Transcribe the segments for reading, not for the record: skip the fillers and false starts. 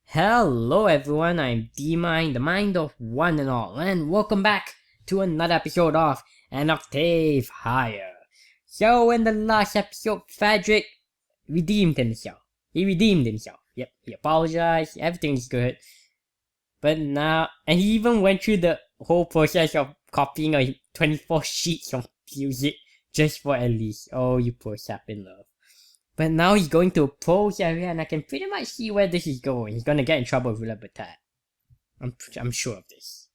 Hello everyone, I'm D-Mind, the mind of one and all, and welcome back to another episode of An Octave Higher. So in the last episode, Frederic redeemed himself. He redeemed himself. Yep, he apologized, everything's good. But now, and he even went through the whole process of copying 24 sheets of music just for Elise. Oh, you poor sap in love. But now he's going to a pros area and I can pretty much see where this is going. He's gonna get in trouble with Libertad. I'm sure of this.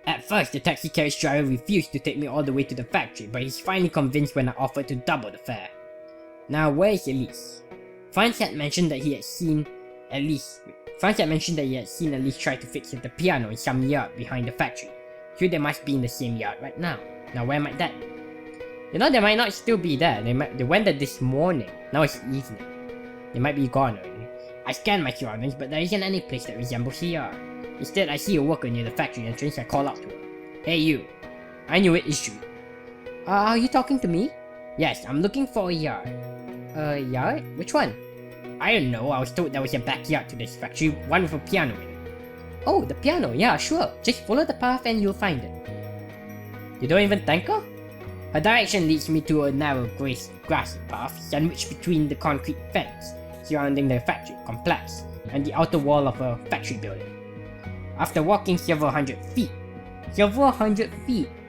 At first, the taxi carriage driver refused to take me all the way to the factory, but he's finally convinced when I offered to double the fare. Now, where is Elise? Franz had mentioned that he had seen Elise try to fix the piano in some yard behind the factory. So they must be in the same yard right now. Now, where might that be? You know, they might not still be there. They went there this morning. Now it's evening. They might be gone already. I scanned my surroundings, but there isn't any place that resembles here. Instead, I see a worker near the factory entrance. I call out to her. Hey you. I knew it, it's you. Are you talking to me? Yes, I'm looking for a yard. A yard? Which one? I don't know. I was told there was a backyard to this factory, one with a piano in it. Oh, the piano. Yeah, sure. Just follow the path and you'll find it. You don't even thank her? Her direction leads me to a narrow grassy path sandwiched between the concrete fence surrounding the factory complex and the outer wall of a factory building. After walking several hundred feet,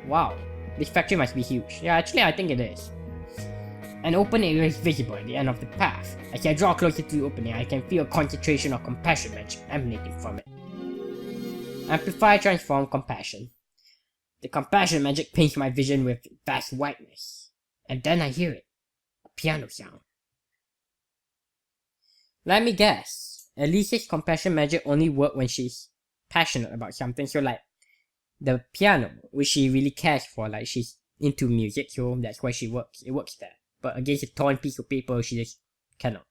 wow, this factory must be huge. Yeah, actually I think it is. An open area is visible at the end of the path. As I draw closer to the opening, I can feel a concentration of compassion magic emanating from it. Amplify, transform, compassion. The compassion magic paints my vision with vast whiteness. And then I hear it. A piano sound. Let me guess. Elise's compassion magic only works when she's passionate about something. So like, the piano, which she really cares for, like she's into music, so that's why it works there. But against a torn piece of paper, she just cannot.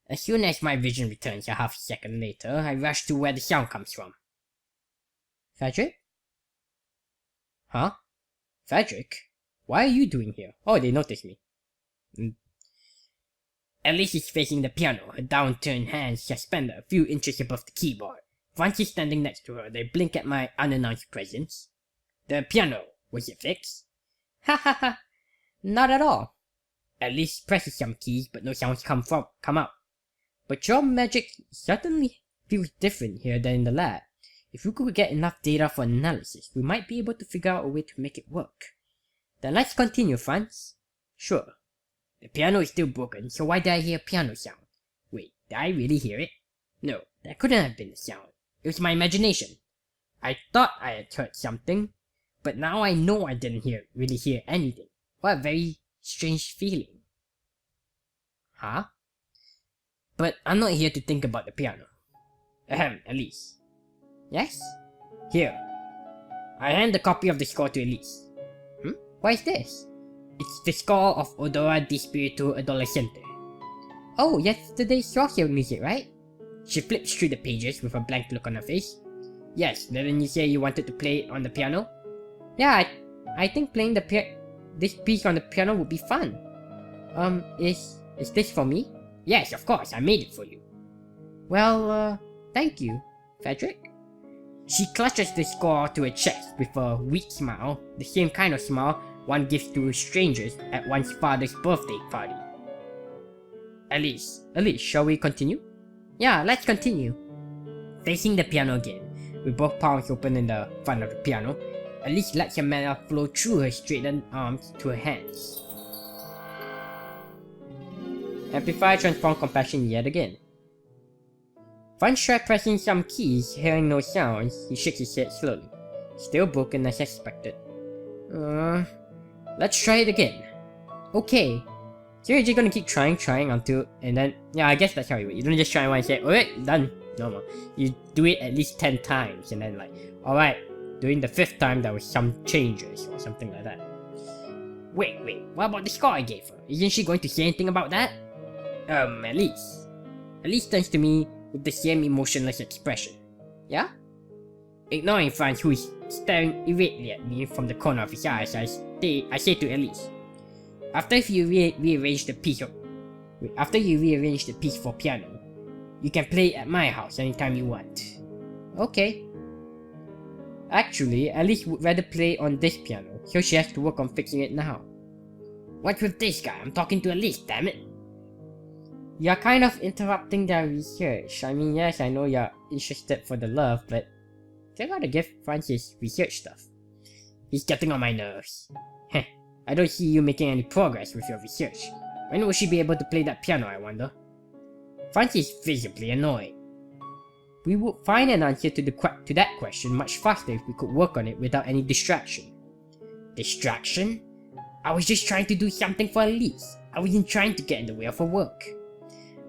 As soon as my vision returns a half second later, I rush to where the sound comes from. Frederic? Huh? Frederic? Why are you doing here? Oh, they noticed me. Elise is facing the piano, her downturned hands suspended a few inches above the keyboard. Franz is standing next to her. They blink at my unannounced presence. The piano, was it fixed? Ha ha ha. Not at all. Elise presses some keys, but no sounds come out. But your magic certainly feels different here than in the lab. If we could get enough data for analysis, we might be able to figure out a way to make it work. Then let's continue, Franz. Sure. The piano is still broken, so why did I hear a piano sound? Wait, did I really hear it? No, that couldn't have been the sound. It was my imagination. I thought I had heard something, but now I know I didn't really hear anything. What a very strange feeling. Huh? But I'm not here to think about the piano. Elise. Yes? Here. I hand a copy of the score to Elise. What is this? It's the score of Odora di Spiritu Adolescente. Oh, yesterday's social music, right? She flips through the pages with a blank look on her face. Yes, didn't you say you wanted to play it on the piano? Yeah, I think playing this piece on the piano would be fun. Is this for me? Yes, of course, I made it for you. Well, thank you, Frederic. She clutches the score to her chest with a weak smile, the same kind of smile one gives to strangers at one's father's birthday party. Elise, shall we continue? Yeah, let's continue. Facing the piano again, with both palms open in the front of the piano, Elise lets her mana flow through her straightened arms to her hands. Amplify, transform, compassion yet again. Franz tried pressing some keys, hearing no sounds. He shakes his head slowly. Still broken as expected. Let's try it again. Okay. So you're just gonna keep trying until, and then, yeah, I guess that's how you do it. You don't just try once and say, alright, done. No. You do it at least 10 times, and then like, alright, during the 5th time there was some changes, or something like that. Wait, what about the score I gave her? Isn't she going to say anything about that? Elise. Elise turns to me with the same emotionless expression. Yeah? Ignoring Franz, who is staring irately at me from the corner of his eyes, I say to Elise, after you rearrange the piece of After you rearrange the piece for piano, you can play it at my house anytime you want. Okay. Actually, Elise would rather play on this piano, so she has to work on fixing it now. What's with this guy? I'm talking to Elise, damn it. You're kind of interrupting their research. I mean, yes, I know you're interested for the love, but they gotta give Francis research stuff. He's getting on my nerves. Heh, I don't see you making any progress with your research. When will she be able to play that piano, I wonder? Francis is visibly annoyed. We would find an answer to that question much faster if we could work on it without any distraction. Distraction? I was just trying to do something for Elise. I wasn't trying to get in the way of her work.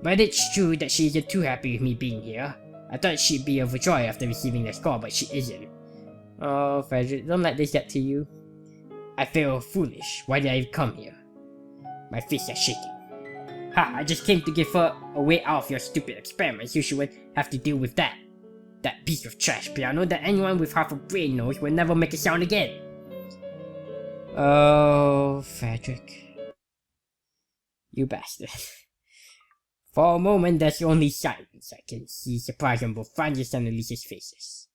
But it's true that she isn't too happy with me being here. I thought she'd be overjoyed after receiving the score, but she isn't. Oh, Frederic, don't let this get to you. I feel foolish. Why did I come here? My fists are shaking. Ha! I just came to give her a way out of your stupid experiments so she would have to deal with that. That piece of trash piano that anyone with half a brain knows will never make a sound again. Oh, Frederic. You bastard. For a moment, there's only silence. I can see surprise on both Francis and Elise's faces.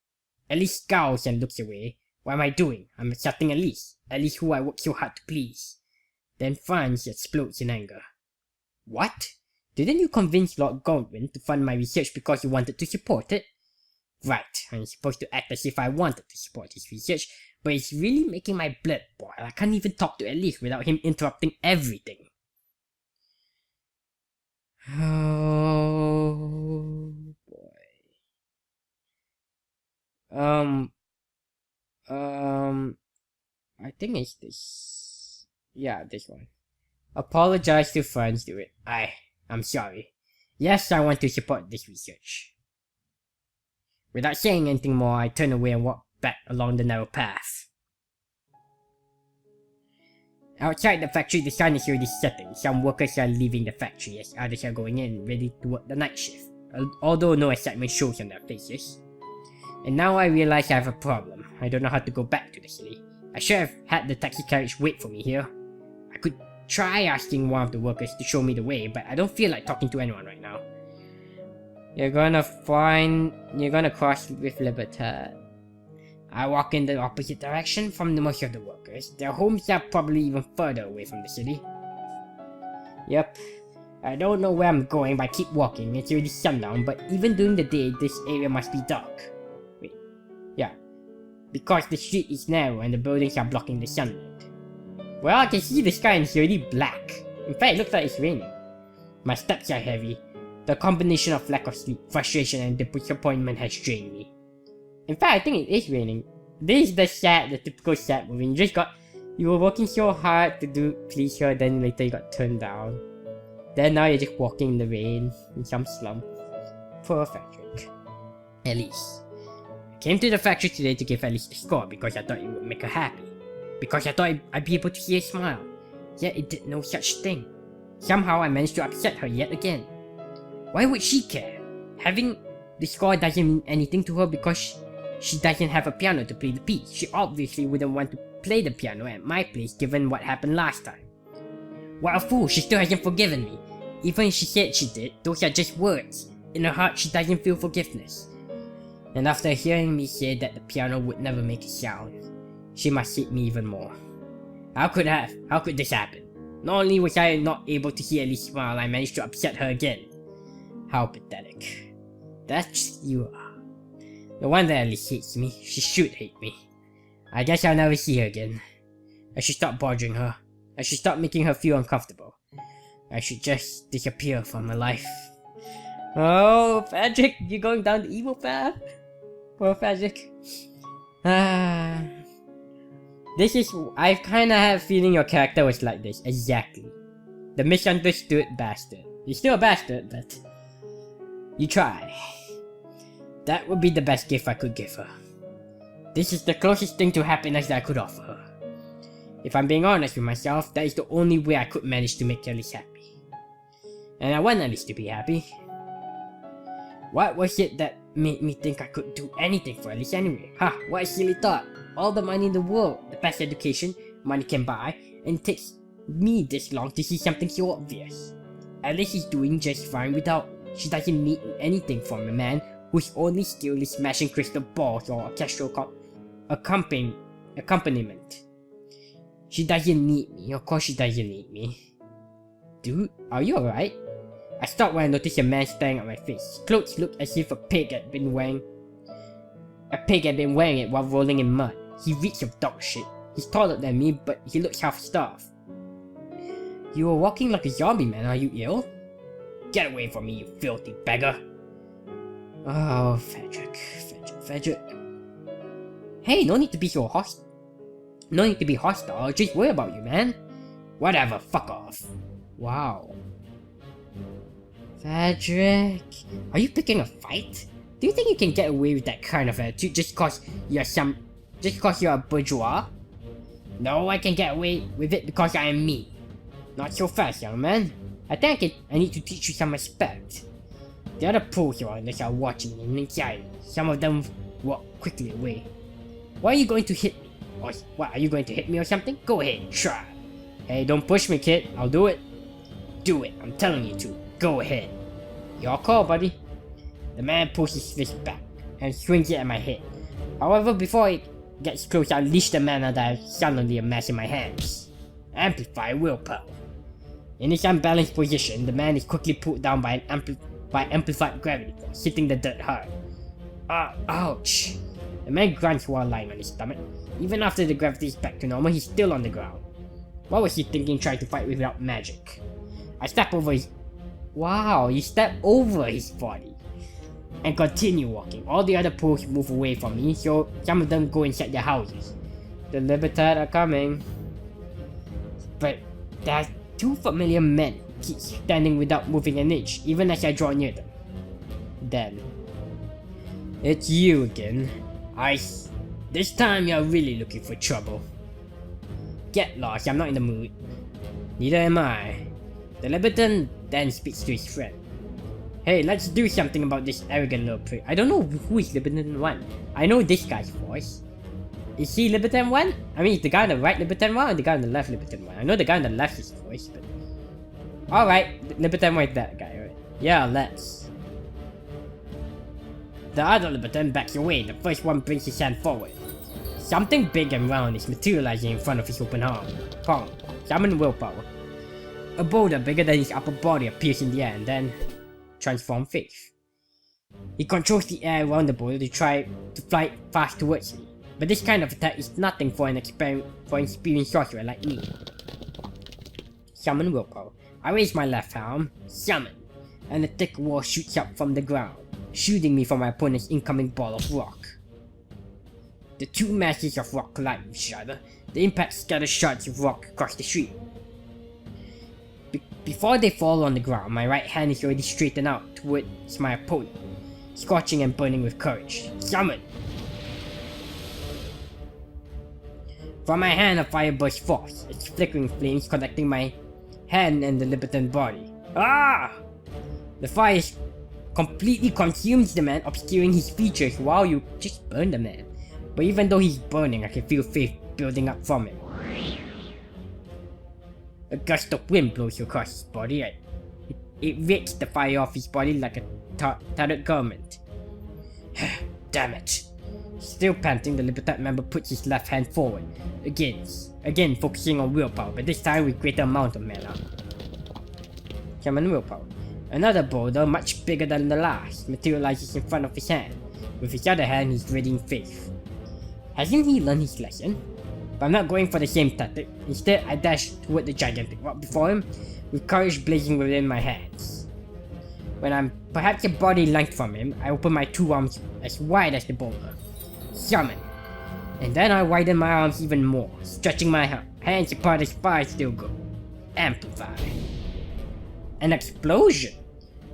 Elise scowls and looks away. What am I doing? I'm accepting Elise. Elise who I worked so hard to please. Then Franz explodes in anger. What? Didn't you convince Lord Godwin to fund my research because you wanted to support it? Right, I'm supposed to act as if I wanted to support his research, but it's really making my blood boil. I can't even talk to Elise without him interrupting everything. Oh boy. I think it's this. Yeah, this one. Apologize to Franz, do it. I'm sorry. Yes, I want to support this research. Without saying anything more, I turn away and walk back along the narrow path. Outside the factory, the sun is already setting. Some workers are leaving the factory as others are going in, ready to work the night shift, although no excitement shows on their faces. And now I realize I have a problem. I don't know how to go back to the city. I should have had the taxi carriage wait for me here. I could try asking one of the workers to show me the way, but I don't feel like talking to anyone right now. You're gonna cross with Libertad. I walk in the opposite direction from the most of the workers. Their homes are probably even further away from the city. Yep. I don't know where I'm going, but I keep walking. It's already sundown, but even during the day, this area must be dark. Wait. Yeah. Because the street is narrow and the buildings are blocking the sunlight. Well, I can see the sky and it's already black. In fact, it looks like it's raining. My steps are heavy. The combination of lack of sleep, frustration, and disappointment has drained me. In fact, I think it is raining. This is the typical sad movie. You were working so hard to please her, then later you got turned down. Then now you're just walking in the rain, in some slum. Poor Frederic. Elise. I came to the factory today to give Elise a score because I thought it would make her happy. Because I thought I'd be able to see her smile. Yet it did no such thing. Somehow I managed to upset her yet again. Why would she care? Having the score doesn't mean anything to her because she doesn't have a piano to play the piece. She obviously wouldn't want to play the piano at my place given what happened last time. What a fool, she still hasn't forgiven me. Even if she said she did, those are just words. In her heart, she doesn't feel forgiveness. And after hearing me say that the piano would never make a sound, she must hate me even more. How could this happen? Not only was I not able to see Elise smile, I managed to upset her again. How pathetic. That's you are. No wonder Elise hates me. She should hate me. I guess I'll never see her again. I should stop bothering her. I should stop making her feel uncomfortable. I should just disappear from her life. Oh, Frederic, you're going down the evil path? Poor Frederic. I kinda have a feeling your character was like this, exactly. The misunderstood bastard. You're still a bastard, but you try. That would be the best gift I could give her. This is the closest thing to happiness that I could offer her. If I'm being honest with myself, that is the only way I could manage to make Elise happy. And I want Elise to be happy. What was it that made me think I could do anything for Elise anyway? What a silly thought. All the money in the world, the best education money can buy, and it takes me this long to see something so obvious. Elise is doing just fine without. She doesn't need anything from a man whose only skill is smashing crystal balls or orchestral accompaniment. She doesn't need me. Of course she doesn't need me. Dude, are you alright? I stopped when I noticed a man staring at my face. His clothes looked as if a pig had been wearing it while rolling in mud. He reeks of dog shit. He's taller than me, but he looks half-starved. You were walking like a zombie, man. Are you ill? Get away from me, you filthy beggar. Oh, Frederic. Hey, no need to be so hostile. No need to be hostile. I'll just worry about you, man. Whatever, fuck off. Wow. Frederic, are you picking a fight? Do you think you can get away with that kind of attitude just cause you're a bourgeois? No, I can get away with it because I am me. Not so fast, young man. I need to teach you some respect. The other pros around us are watching and inquiring. Some of them walk quickly away. Why are you going to hit me? Or what, are you going to hit me or something? Go ahead, try. Hey, don't push me, kid. I'll do it. Do it, I'm telling you to. Go ahead. Your call, buddy. The man pulls his fist back and swings it at my head. However, before it gets close, I unleash the mana that I suddenly amass in my hands. Amplify willpower. In this unbalanced position, the man is quickly pulled down by amplified gravity force, hitting the dirt hard. Ouch! The man grunts while lying on his stomach. Even after the gravity is back to normal, he's still on the ground. What was he thinking trying to fight without magic? I step over his... Wow, you step over his body. And continue walking. All the other pools move away from me, so some of them go inside their houses. The Libertad are coming. But there's two familiar men who keep standing without moving an inch, even as I draw near them. Then... It's you again. This time you're really looking for trouble. Get lost, I'm not in the mood. Neither am I. The Libertad then speaks to his friend. Hey, let's do something about this arrogant little prick. I don't know who is Libertad 1. I know this guy's voice. Is he Libertad 1? I mean, is the guy on the right Libertad 1 or the guy on the left Libertad 1? I know the guy on the left is voice, but... Alright, Libertad 1 is that guy, right? Yeah, let's. The other Libertad backs away. The first one brings his hand forward. Something big and round is materializing in front of his open arm. Pong. Summon willpower. A boulder bigger than his upper body appears in the air and then... transform faith. He controls the air around the boulder to try to fly fast towards me. But this kind of attack is nothing for an experienced sorcerer like me. Summon willpower. I raise my left arm, summon, and a thick wall shoots up from the ground, shooting me from my opponent's incoming ball of rock. The two masses of rock collide with each other. The impact scatters shards of rock across the street. Before they fall on the ground, my right hand is already straightened out towards my opponent, scorching and burning with courage. Summon! From my hand, a fire bursts forth, its flickering flames connecting my hand and the Libertad body. Ah! The fire completely consumes the man, obscuring his features. Wow, you just burned the man. But even though he's burning, I can feel faith building up from him. A gust of wind blows across his body. It rakes the fire off his body like a tattered garment. Damn it. Still panting, the Libertad member puts his left hand forward. Again focusing on willpower, but this time with greater amount of mana. Summon willpower. Another boulder, much bigger than the last, materializes in front of his hand. With his other hand, he's readying faith. Hasn't he learned his lesson? But I'm not going for the same tactic. Instead, I dash toward the gigantic rock before him, with courage blazing within my hands. When I'm perhaps a body length from him, I open my two arms as wide as the boulder. Summon. And then I widen my arms even more, stretching my hands apart as far as they'll go. Amplify. An explosion!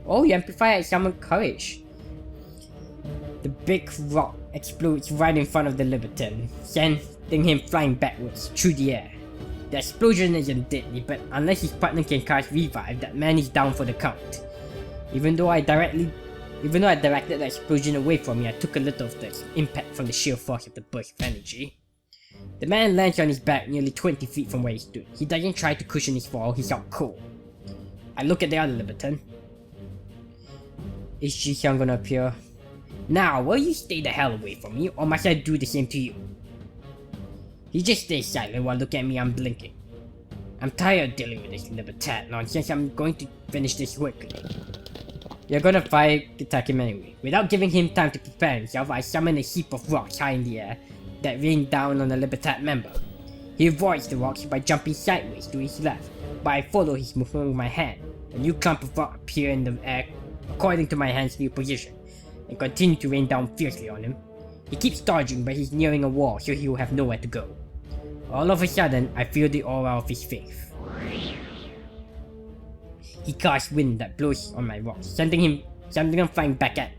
Oh, you amplify and summon courage. The big rock explodes right in front of the Libertad, sending him flying backwards through the air. The explosion isn't deadly, but unless his partner can cast revive, that man is down for the count. Even though I directed the explosion away from me, I took a little of the impact from the sheer force of the burst of energy. The man lands on his back nearly 20 feet from where he stood. He doesn't try to cushion his fall, he's out cold. I look at the other Libertad. Is Ji-hyun gonna appear? Now, will you stay the hell away from me, or must I do the same to you? He just stays silent while looking at me unblinking. I'm tired of dealing with this Libertad nonsense. I'm going to finish this quickly. You're gonna attack him anyway. Without giving him time to prepare himself, I summon a heap of rocks high in the air that rain down on the Libertad member. He avoids the rocks by jumping sideways to his left, but I follow his movement with my hand. A new clump of rock appear in the air according to my hand's new position, and continue to rain down fiercely on him. He keeps dodging, but he's nearing a wall, so he will have nowhere to go. All of a sudden, I feel the aura of his faith. He casts wind that blows on my rocks, sending them flying back at me.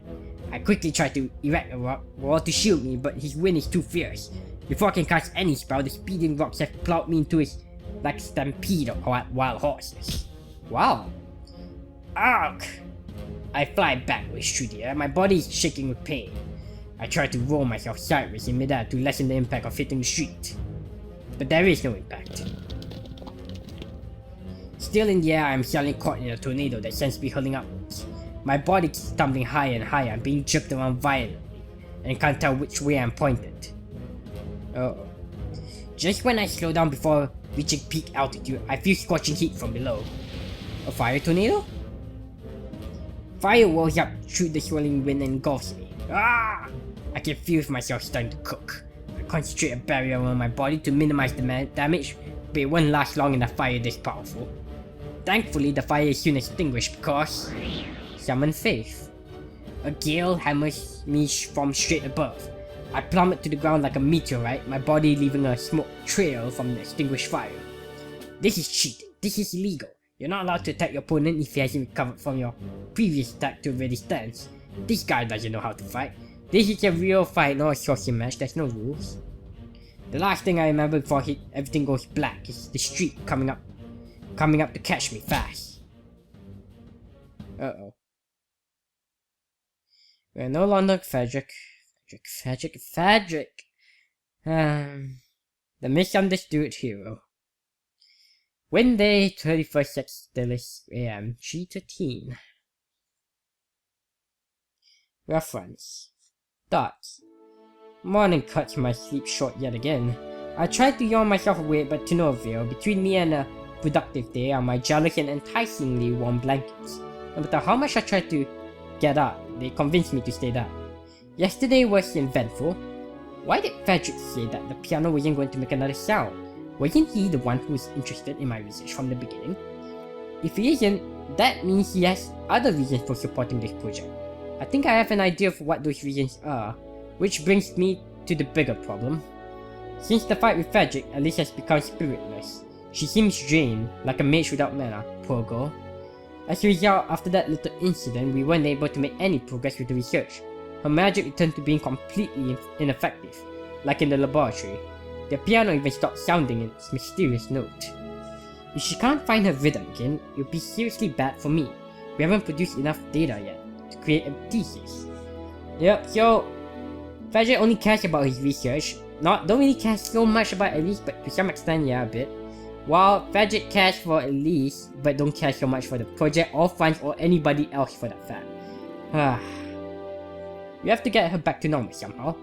I quickly try to erect a rock wall to shield me, but his wind is too fierce. Before I can cast any spell, the speeding rocks have plowed me into his like a stampede of wild horses. Wow. Argh! I fly backwards through the air, my body is shaking with pain. I try to roll myself sideways in midair to lessen the impact of hitting the street. But there is no impact. Still in the air, I am suddenly caught in a tornado that sends me hurling upwards. My body keeps tumbling higher and higher, I'm being jerked around violently, and can't tell which way I'm pointed. Uh-oh. Just when I slow down before reaching peak altitude, I feel scorching heat from below. A fire tornado? Fire rolls up through the swirling wind and engulfs me. Ah! I can feel myself starting to cook. I concentrate a barrier around my body to minimize the damage, but it won't last long in a fire this powerful. Thankfully, the fire is soon extinguished because... Summon faith. A gale hammers me from straight above. I plummet to the ground like a meteorite, my body leaving a smoke trail from the extinguished fire. This is cheating. This is illegal. You're not allowed to attack your opponent if he hasn't recovered from your previous attack to a ready stance. This guy doesn't know how to fight. This is a real fight, not a sorcery match, there's no rules. The last thing I remember before everything goes black is the street coming up to catch me fast. Uh-oh. We're no longer Frederic. Frederic. The misunderstood hero. Wednesday, 31st Stellis AM, 3:13. Reference. Thoughts. Morning cuts my sleep short yet again. I tried to yawn myself awake, but to no avail. Between me and a productive day are my jealous and enticingly warm blankets. No matter how much I tried to get up, they convinced me to stay down. Yesterday was eventful. Why did Frederic say that the piano wasn't going to make another sound? Wasn't he the one who was interested in my research from the beginning? If he isn't, that means he has other reasons for supporting this project. I think I have an idea of what those reasons are, which brings me to the bigger problem. Since the fight with Frederic, Elise has become spiritless. She seems drained, like a mage without mana, poor girl. As a result, after that little incident, we weren't able to make any progress with the research. Her magic returned to being completely ineffective, like in the laboratory. The piano even stopped sounding its mysterious note. If she can't find her rhythm again, it would be seriously bad for me. We haven't produced enough data yet to create a thesis. Yep, so Frederic only cares about his research, don't really care so much about Elise, but to some extent, yeah, a bit. While Frederic cares for Elise, but don't care so much for the project or funds or anybody else for that fact. We have to get her back to normal somehow.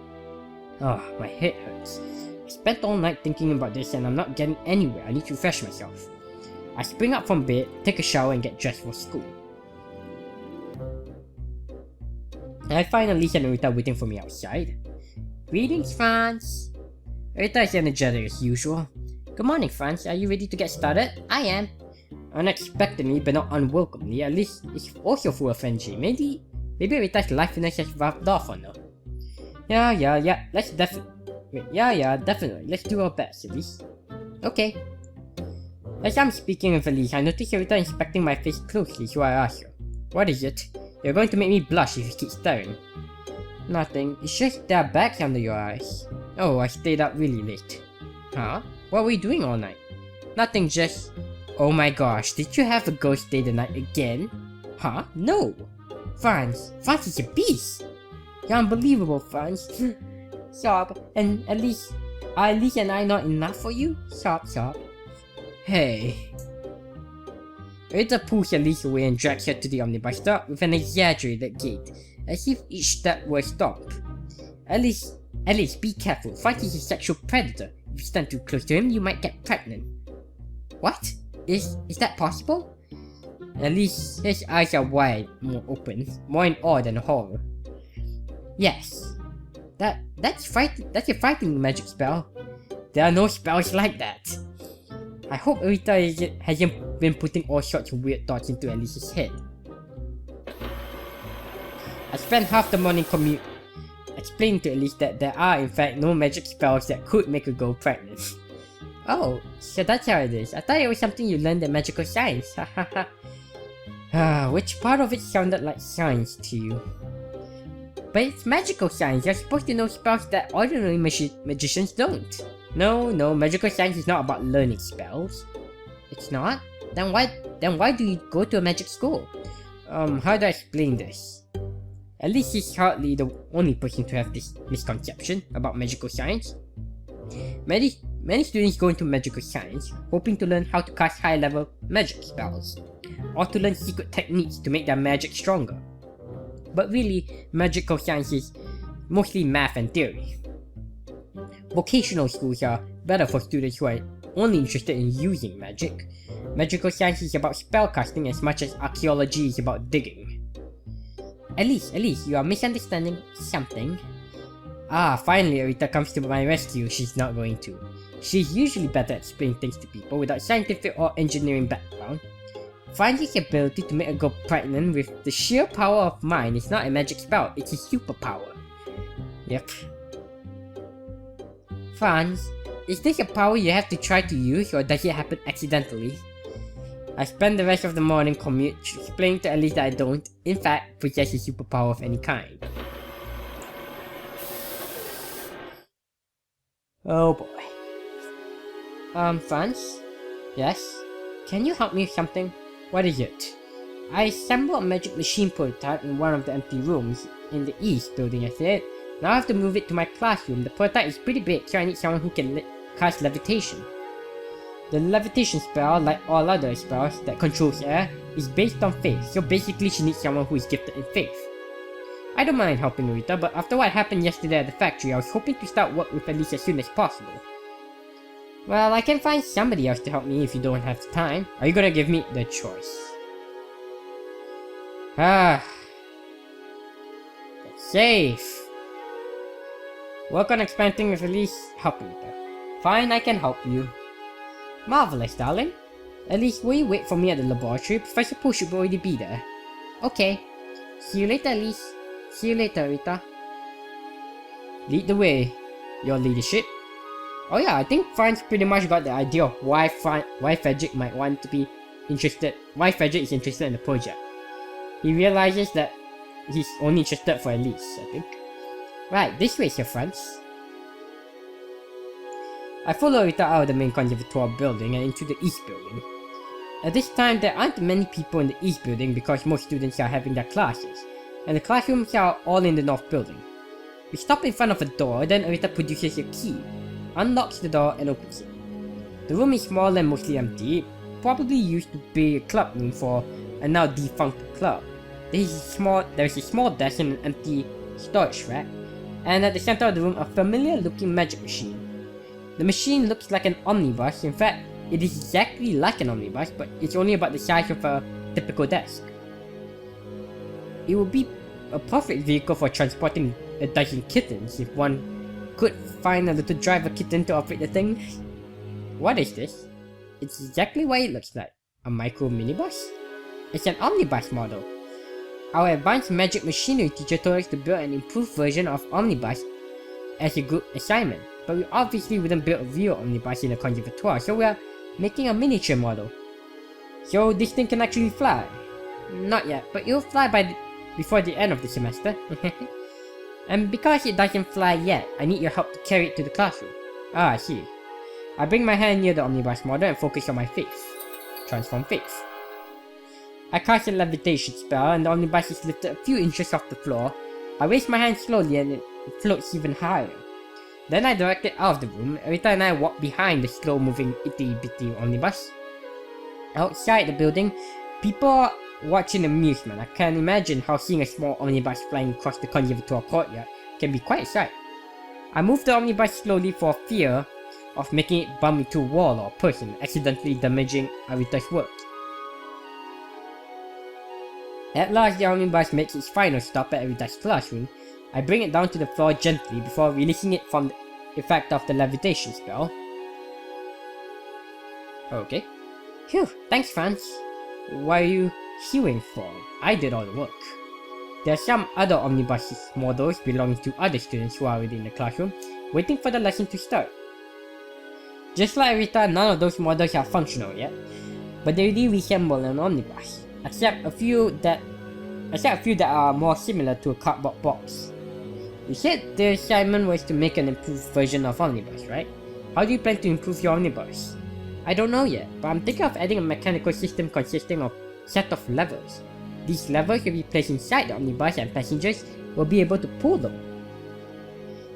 My head hurts. I spent all night thinking about this and I'm not getting anywhere. I need to refresh myself. I spring up from bed, take a shower and get dressed for school. I find Elise and Rita waiting for me outside. Greetings, Franz. Rita is energetic as usual. Good morning, Franz. Are you ready to get started? I am. Unexpectedly, but not unwelcomely, Elise is also full of energy. Maybe Rita's liveliness has rubbed off on her. Yeah. Definitely. Let's do our best, Elise. Okay. As I'm speaking with Elise, I notice Rita inspecting my face closely, so I ask her, "What is it? You're going to make me blush if you keep staring." "Nothing. It's just there are bags under your eyes." "Oh, I stayed up really late." "Huh? What were you doing all night?" "Nothing, just..." "Oh my gosh, did you have a ghost day the night again?" "Huh? No." Franz is a beast. You're unbelievable, Franz. Sob. And Elise and I not enough for you? Sob. Hey. Rita pulls Elise away and drags her to the omnibus stop with an exaggerated gait, as if each step were a stomp. Elise, be careful. Frank is a sexual predator. If you stand too close to him, you might get pregnant. What? Is that possible? Elise's eyes are wide, more open, more in awe than horror. Yes. That's a frightening magic spell. There are no spells like that. I hope Rita hasn't been putting all sorts of weird thoughts into Elise's head. I spent half the morning commute explaining to Elise that there are in fact no magic spells that could make a girl pregnant. Oh, so that's how it is. I thought it was something you learned in magical science. Which part of it sounded like science to you? But it's magical science. You're supposed to know spells that ordinary magicians don't. No, magical science is not about learning spells. It's not? Then why do you go to a magic school? How do I explain this? Elise is hardly the only person to have this misconception about magical science. Many students go into magical science hoping to learn how to cast high-level magic spells, or to learn secret techniques to make their magic stronger. But really, magical science is mostly math and theory. Vocational schools are better for students who are only interested in using magic. Magical science is about spellcasting as much as archaeology is about digging. Elise, you are misunderstanding something. Finally Rita comes to my rescue. She's not going to. She's usually better at explaining things to people without scientific or engineering background. Fran's ability to make a girl pregnant with the sheer power of mind is not a magic spell, it's a superpower. Yep. Franz, is this a power you have to try to use, or does it happen accidentally? I spend the rest of the morning commute explaining to Elise that I don't, in fact, possess a superpower of any kind. Oh boy. Franz? Yes? Can you help me with something? What is it? I assembled a magic machine prototype in one of the empty rooms in the East building, I said. Now I have to move it to my classroom. The prototype is pretty big, so I need someone who can cast levitation. The levitation spell, like all other spells that controls air, is based on faith, so basically she needs someone who is gifted in faith. I don't mind helping Rita, but after what happened yesterday at the factory, I was hoping to start work with Elise as soon as possible. Well, I can find somebody else to help me if you don't have the time. Are you gonna give me the choice? That's safe. Work on expanding with Elise, help Rita. Fine, I can help you. Marvelous, darling. Elise, will you wait for me at the laboratory? Professor Pooh should already be there. Okay. See you later, Elise. See you later, Rita. Lead the way, your leadership. Oh yeah, I think Franz pretty much got the idea of why Frederic might want to be interested, why Frederic is interested in the project. He realizes that he's only interested for Elise, I think. Right, this way, Sir Franz. I follow Rita out of the main conservatoire building and into the East building. At this time, there aren't many people in the East building because most students are having their classes, and the classrooms are all in the North building. We stop in front of a door, then Rita produces a key, unlocks the door and opens it. The room is small and mostly empty, probably used to be a club room for a now defunct club. There is a small desk and an empty storage rack, and at the center of the room a familiar looking magic machine. The machine looks like an omnibus. In fact, it is exactly like an omnibus, but it's only about the size of a typical desk. It would be a perfect vehicle for transporting a dozen kittens if one could find a little driver kitten to operate the thing. What is this? It's exactly what it looks like. A micro minibus? It's an omnibus model. Our advanced magic machinery teacher told us to build an improved version of omnibus as a group assignment, but we obviously wouldn't build a real omnibus in a conservatoire, so we are making a miniature model. So this thing can actually fly? Not yet, but it'll fly before the end of the semester. And because it doesn't fly yet, I need your help to carry it to the classroom. I see. I bring my hand near the omnibus model and focus on my faith. Transform faith. I cast a levitation spell and the omnibus is lifted a few inches off the floor. I raise my hand slowly and it floats even higher. Then I direct it out of the room. Rita and I walk behind the slow moving itty bitty omnibus. Outside the building, People watch in amusement. I can imagine how seeing a small omnibus flying across the conservatoire courtyard can be quite a sight. I moved the omnibus slowly for fear of making it bump into a wall or a person, accidentally damaging Arita's work. At last, the omnibus makes its final stop at Arita's classroom. I bring it down to the floor gently before releasing it from the effect of the levitation spell. Okay. Phew, thanks, Franz. Why are you queuing for? I did all the work. There are some other omnibus models belonging to other students who are already in the classroom, waiting for the lesson to start. Just like Rita, none of those models are functional yet, but they really resemble an omnibus, except a few that are more similar to a cardboard box. You said the assignment was to make an improved version of omnibus, right? How do you plan to improve your omnibus? I don't know yet, but I'm thinking of adding a mechanical system consisting of a set of levers. These levers will be placed inside the omnibus and passengers will be able to pull them.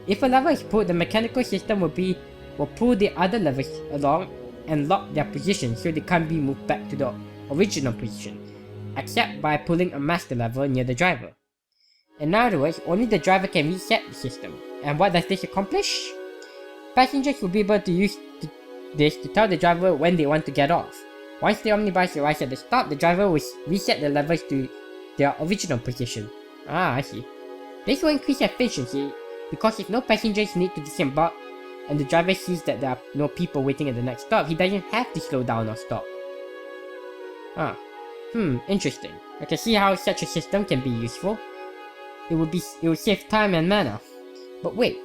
If a lever is pulled, the mechanical system will pull the other levers along and lock their position so they can't be moved back to the original position, except by pulling a master lever near the driver. In other words, only the driver can reset the system. And what does this accomplish? Passengers will be able to use this to tell the driver when they want to get off. Once the omnibus arrives at the stop, the driver will reset the levers to their original position. Ah, I see. This will increase efficiency because if no passengers need to disembark and the driver sees that there are no people waiting at the next stop, he doesn't have to slow down or stop. Interesting. I can see how such a system can be useful. It will save time and mana. But wait,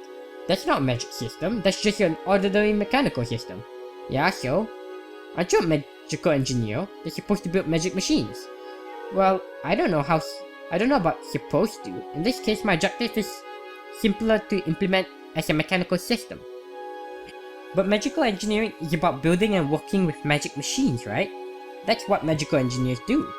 that's not a magic system, that's just an ordinary mechanical system. Yeah, so? Aren't you a magical engineer? You're supposed to build magic machines. Well, I don't know about supposed to. In this case, my objective is simpler to implement as a mechanical system. But magical engineering is about building and working with magic machines, right? That's what magical engineers do.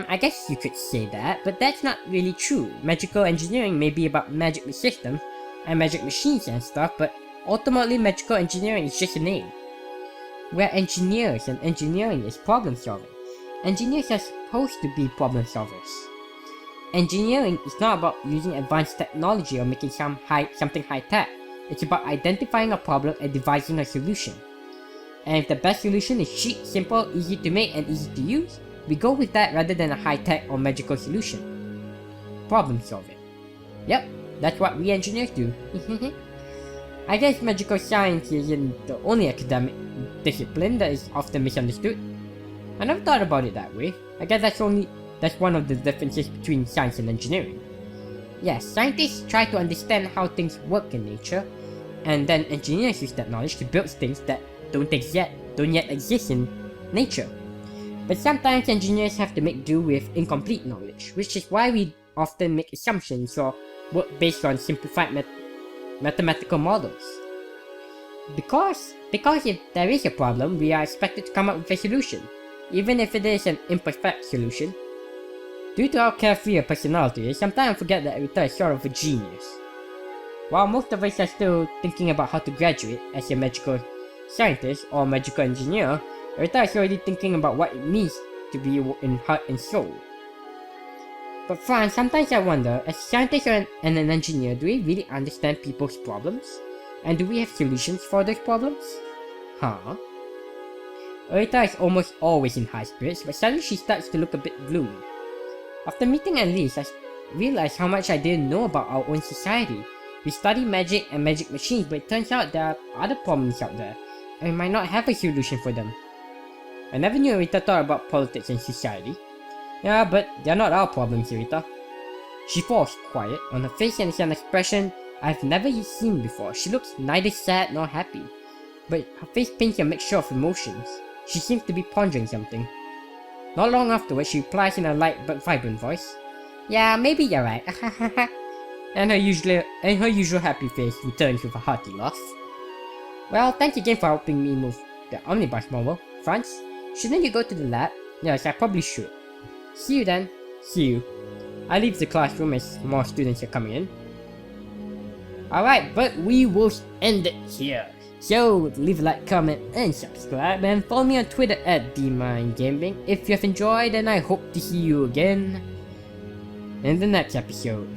I guess you could say that, but that's not really true. Magical engineering may be about magic systems and magic machines and stuff, but ultimately magical engineering is just a name. We're engineers and engineering is problem solving. Engineers are supposed to be problem solvers. Engineering is not about using advanced technology or making something high tech. It's about identifying a problem and devising a solution. And if the best solution is cheap, simple, easy to make, and easy to use, we go with that rather than a high-tech or magical solution. Problem solving. Yep, that's what we engineers do. I guess magical science isn't the only academic discipline that is often misunderstood. I never thought about it that way. I guess that's one of the differences between science and engineering. Yes, scientists try to understand how things work in nature, and then engineers use that knowledge to build things that don't yet exist in nature. But sometimes engineers have to make do with incomplete knowledge, which is why we often make assumptions or work based on simplified mathematical models. Because if there is a problem, we are expected to come up with a solution, even if it is an imperfect solution. Due to how carefree her personality is, sometimes I forget that Rita is sort of a genius. While most of us are still thinking about how to graduate as a magical scientist or magical engineer, Rita is already thinking about what it means to be in heart and soul. But Franz, sometimes I wonder, as a scientist and an engineer, do we really understand people's problems? And do we have solutions for those problems? Huh? Rita is almost always in high spirits, but suddenly she starts to look a bit gloomy. After meeting Elise, I realized how much I didn't know about our own society. We study magic and magic machines, but it turns out there are other problems out there, and we might not have a solution for them. I never knew Rita thought about politics and society. Yeah, but they're not our problems, Rita. She falls quiet. On her face is an expression I've never seen before. She looks neither sad nor happy, but her face paints a mixture of emotions. She seems to be pondering something. Not long afterwards, she replies in a light but vibrant voice, "Yeah, maybe you're right." and her usual happy face returns with a hearty laugh. Well, thanks again for helping me move the omnibus model, Franz. Shouldn't you go to the lab? Yes, I probably should. See you then. See you. I leave the classroom as more students are coming in. Alright, but we will end it here. So leave a like, comment, and subscribe, and follow me on Twitter at DMindGaming if you have enjoyed, and I hope to see you again in the next episode.